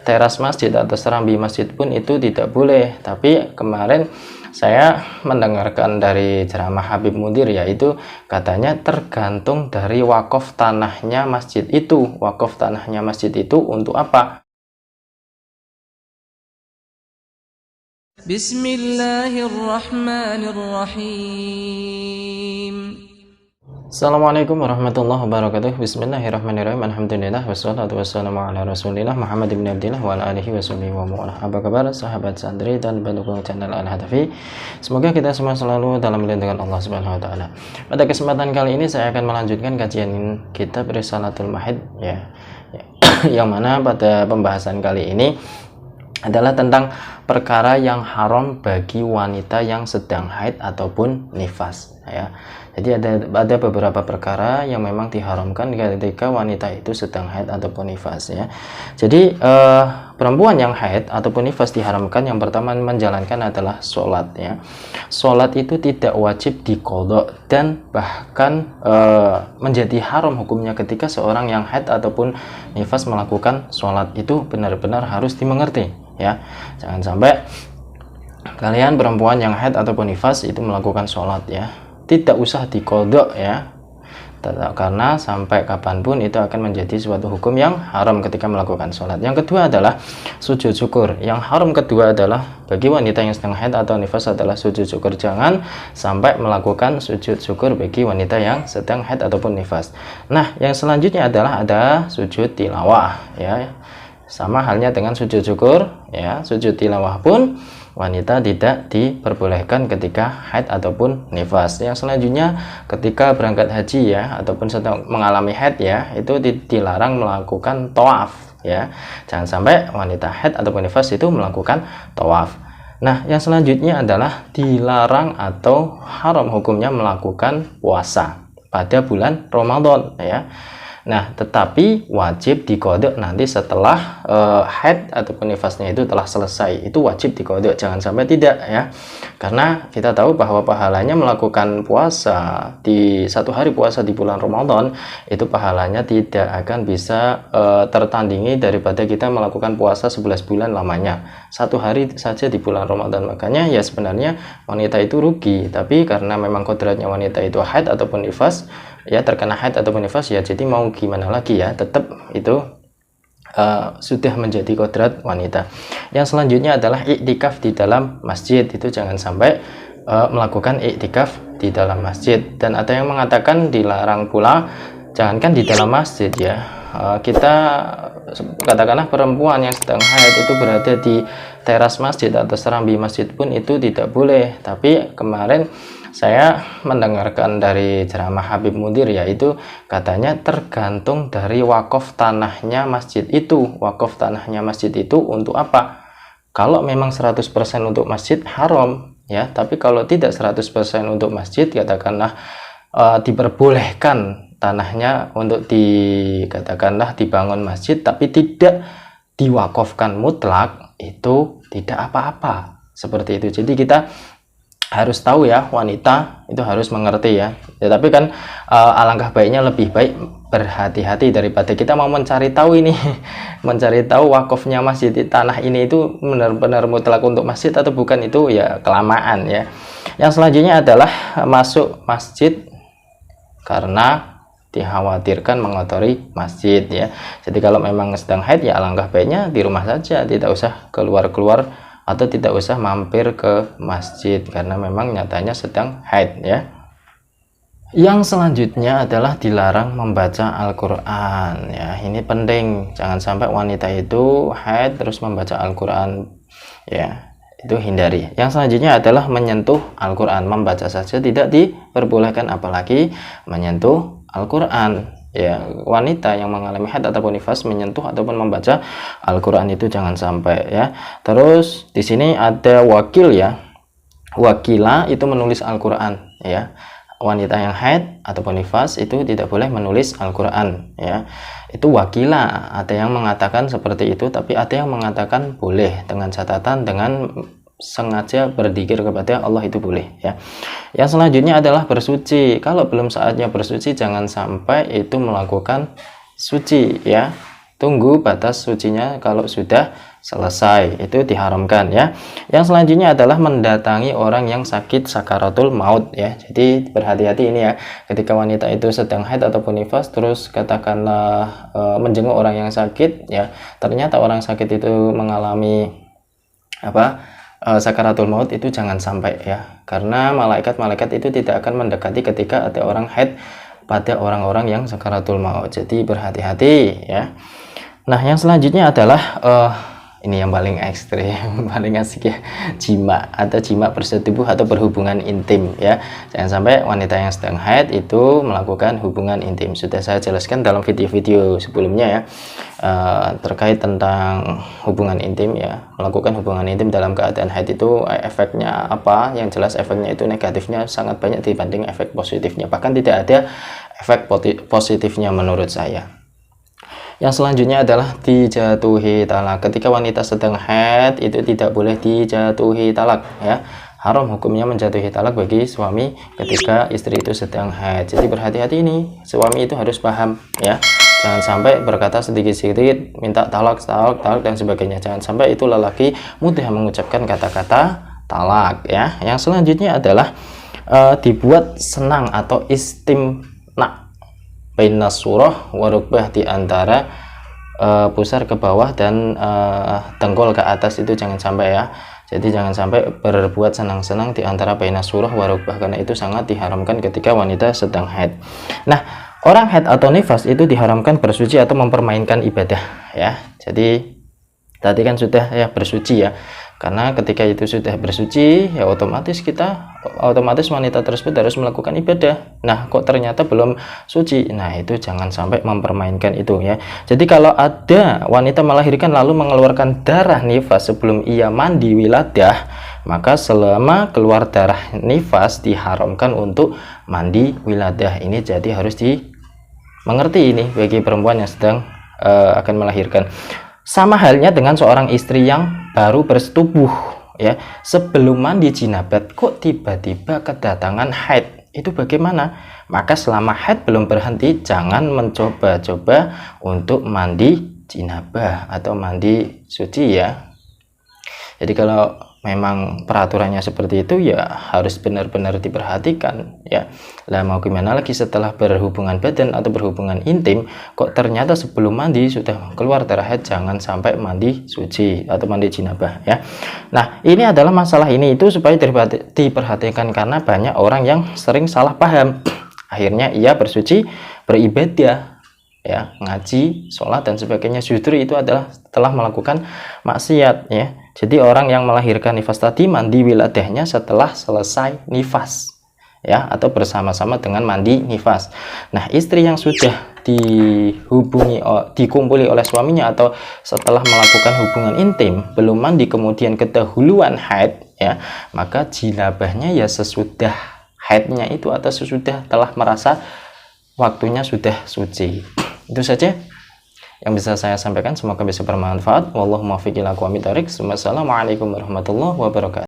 teras masjid atau serambi masjid pun itu tidak boleh. Tapi kemarin saya mendengarkan dari ceramah Habib Mudir, yaitu katanya tergantung dari wakaf tanahnya masjid itu. Wakaf tanahnya masjid itu untuk apa? Bismillahirrahmanirrahim. Assalamualaikum warahmatullahi wabarakatuh. Bismillahirrahmanirrahim. Alhamdulillah wassalatu wassalamu ala Rasulillah Muhammad ibn Abdillah wa ala alihi washabihi wa mu'alah. Apa kabar sahabat santri dan pendukung channel Al-Hadafi? Semoga kita semua selalu dalam lindungan Allah Subhanahu wa taala. Pada kesempatan kali ini saya akan melanjutkan kajian kitab Risalatul Mahid ya. Yang mana pada pembahasan kali ini adalah tentang perkara yang haram bagi wanita yang sedang haid ataupun nifas ya. Jadi ada beberapa perkara yang memang diharamkan ketika wanita itu sedang haid ataupun nifas ya. Jadi perempuan yang haid ataupun nifas diharamkan yang pertama menjalankan adalah sholat ya. Sholat itu tidak wajib diqadha dan bahkan menjadi haram hukumnya ketika seorang yang haid ataupun nifas melakukan sholat. Itu benar-benar harus dimengerti ya. Jangan sampai kalian perempuan yang haid ataupun nifas itu melakukan sholat ya, tidak usah diqadha ya, karena sampai kapanpun itu akan menjadi suatu hukum yang haram ketika melakukan sholat. Yang kedua adalah sujud syukur. Yang haram kedua adalah bagi wanita yang sedang haid atau nifas adalah sujud syukur. Jangan sampai melakukan sujud syukur bagi wanita yang sedang haid ataupun nifas. Nah, yang selanjutnya adalah ada sujud tilawah ya. Sama halnya dengan sujud syukur ya. Sujud tilawah pun wanita tidak diperbolehkan ketika haid ataupun nifas. Yang selanjutnya ketika berangkat haji ya ataupun sedang mengalami haid ya, itu dilarang melakukan tawaf ya. Jangan sampai wanita haid ataupun nifas itu melakukan tawaf. Nah, yang selanjutnya adalah dilarang atau haram hukumnya melakukan puasa pada bulan Ramadan ya. Nah, tetapi wajib diqadha nanti setelah haid ataupun nifasnya itu telah selesai. Itu wajib diqadha, jangan sampai tidak ya. Karena kita tahu bahwa pahalanya melakukan puasa di satu hari puasa di bulan Ramadan itu pahalanya tidak akan bisa tertandingi daripada kita melakukan puasa 11 bulan lamanya. Satu hari saja di bulan Ramadan. Makanya ya sebenarnya wanita itu rugi, tapi karena memang kodratnya wanita itu haid ataupun nifas ya, terkena haid ataupun nifas ya, jadi mau gimana lagi ya, tetap itu sudah menjadi kodrat wanita. Yang selanjutnya adalah iktikaf di dalam masjid. Itu jangan sampai melakukan iktikaf di dalam masjid. Dan ada yang mengatakan dilarang pula, jangankan di dalam masjid ya, kita katakanlah perempuan yang sedang haid itu berada di teras masjid atau serambi masjid pun itu tidak boleh. Tapi kemarin saya mendengarkan dari ceramah Habib Mudir, yaitu katanya tergantung dari wakaf tanahnya masjid itu. Wakaf tanahnya masjid itu untuk apa? Kalau memang 100% untuk masjid haram ya, tapi kalau tidak 100% untuk masjid, katakanlah diperbolehkan tanahnya untuk dikatakanlah dibangun masjid tapi tidak diwakafkan mutlak, itu tidak apa-apa seperti itu. Jadi kita harus tahu ya, wanita itu harus mengerti ya. Tapi kan alangkah baiknya lebih baik berhati-hati daripada kita mau mencari tahu ini mencari tahu wakafnya masjid tanah ini itu benar-benar mutlak untuk masjid atau bukan, itu ya kelamaan ya. Yang selanjutnya adalah masuk masjid karena dikhawatirkan mengotori masjid ya. Jadi kalau memang sedang haid ya alangkah baiknya di rumah saja, tidak usah keluar-keluar atau tidak usah mampir ke masjid karena memang nyatanya sedang haid ya. Yang selanjutnya adalah dilarang membaca Al-Quran ya. Ini penting, jangan sampai wanita itu haid terus membaca Al-Quran ya, itu hindari. Yang selanjutnya adalah menyentuh Al-Quran. Membaca saja tidak diperbolehkan, apalagi menyentuh Al-Quran ya. Wanita yang mengalami haid ataupun nifas menyentuh ataupun membaca Al-Quran itu jangan sampai ya. Terus di sini ada wakil ya. Wakila itu menulis Al-Quran ya. Wanita yang haid ataupun nifas itu tidak boleh menulis Al-Quran ya. Itu wakila, ada yang mengatakan seperti itu, tapi ada yang mengatakan boleh dengan catatan dengan sengaja berzikir kepada Allah itu boleh ya. Yang selanjutnya adalah bersuci. Kalau belum saatnya bersuci jangan sampai itu melakukan suci ya. tunggu batas sucinya kalau sudah selesai, itu diharamkan ya. Yang selanjutnya adalah mendatangi orang yang sakit sakaratul maut ya. Jadi berhati-hati ini ya, ketika wanita itu sedang haid ataupun nifas, terus katakanlah menjenguk orang yang sakit ya, ternyata orang sakit itu mengalami sakaratul maut, itu jangan sampai ya, karena malaikat-malaikat itu tidak akan mendekati ketika ada orang haid pada orang-orang yang sakaratul maut. Jadi berhati-hati ya. Nah, yang selanjutnya adalah ini yang paling ekstrim, paling asik ya, jima atau jima bersetubuh atau berhubungan intim ya. Jangan sampai wanita yang sedang haid itu melakukan hubungan intim. Sudah saya jelaskan dalam video-video sebelumnya ya, terkait tentang hubungan intim ya. Melakukan hubungan intim dalam keadaan haid itu efeknya apa? Yang jelas efeknya itu negatifnya sangat banyak dibanding efek positifnya. Bahkan tidak ada efek positifnya menurut saya. Yang selanjutnya adalah dijatuhi talak. Ketika wanita sedang haid itu tidak boleh dijatuhi talak ya. Haram hukumnya menjatuhi talak bagi suami ketika istri itu sedang haid. Jadi berhati-hati ini, suami itu harus paham ya. Jangan sampai berkata sedikit-sedikit minta talak dan sebagainya. Jangan sampai itu lelaki mudah mengucapkan kata-kata talak ya. Yang selanjutnya adalah dibuat senang atau istimna bainas surah warukbah, di antara pusar ke bawah dan dengkul ke atas, itu jangan sampai ya. Jadi jangan sampai berbuat senang-senang di antara bainas surah warukbah, karena itu sangat diharamkan ketika wanita sedang haid. Nah, orang haid atau nifas itu diharamkan bersuci atau mempermainkan ibadah ya. Jadi tadi kan sudah ya bersuci ya, karena ketika itu sudah bersuci ya otomatis wanita tersebut harus melakukan ibadah. Nah, kok ternyata belum suci, nah itu jangan sampai mempermainkan itu ya. Jadi kalau ada wanita melahirkan lalu mengeluarkan darah nifas sebelum ia mandi wiladah, maka selama keluar darah nifas diharamkan untuk mandi wiladah. Ini jadi harus dimengerti ini bagi perempuan yang sedang akan melahirkan. Sama halnya dengan seorang istri yang baru bersetubuh ya, sebelum mandi jinabat kok tiba-tiba kedatangan haid, itu bagaimana? Maka selama haid belum berhenti, jangan mencoba-coba untuk mandi jinabah atau mandi suci ya. Jadi kalau memang peraturannya seperti itu ya harus benar-benar diperhatikan ya. Lah mau gimana lagi setelah berhubungan badan atau berhubungan intim, kok ternyata sebelum mandi sudah keluar darah haid, jangan sampai mandi suci atau mandi jinabah ya. Nah, ini adalah masalah ini itu supaya diperhatikan, karena banyak orang yang sering salah paham. Akhirnya ia bersuci, beribadah ya, ngaji, sholat dan sebagainya, justru itu adalah telah melakukan maksiat ya. Jadi orang yang melahirkan nifas tadi mandi wiladahnya setelah selesai nifas ya, atau bersama-sama dengan mandi nifas. Nah, istri yang sudah dikumpuli oleh suaminya atau setelah melakukan hubungan intim belum mandi kemudian kedahuluan haid ya, maka jilabahnya ya sesudah haidnya itu atau sesudah telah merasa waktunya sudah suci. Itu saja yang bisa saya sampaikan, semoga bisa bermanfaat. Wallahu muwaffiq ila aqwamit thoriq. Wassalamualaikum warahmatullahi wabarakatuh.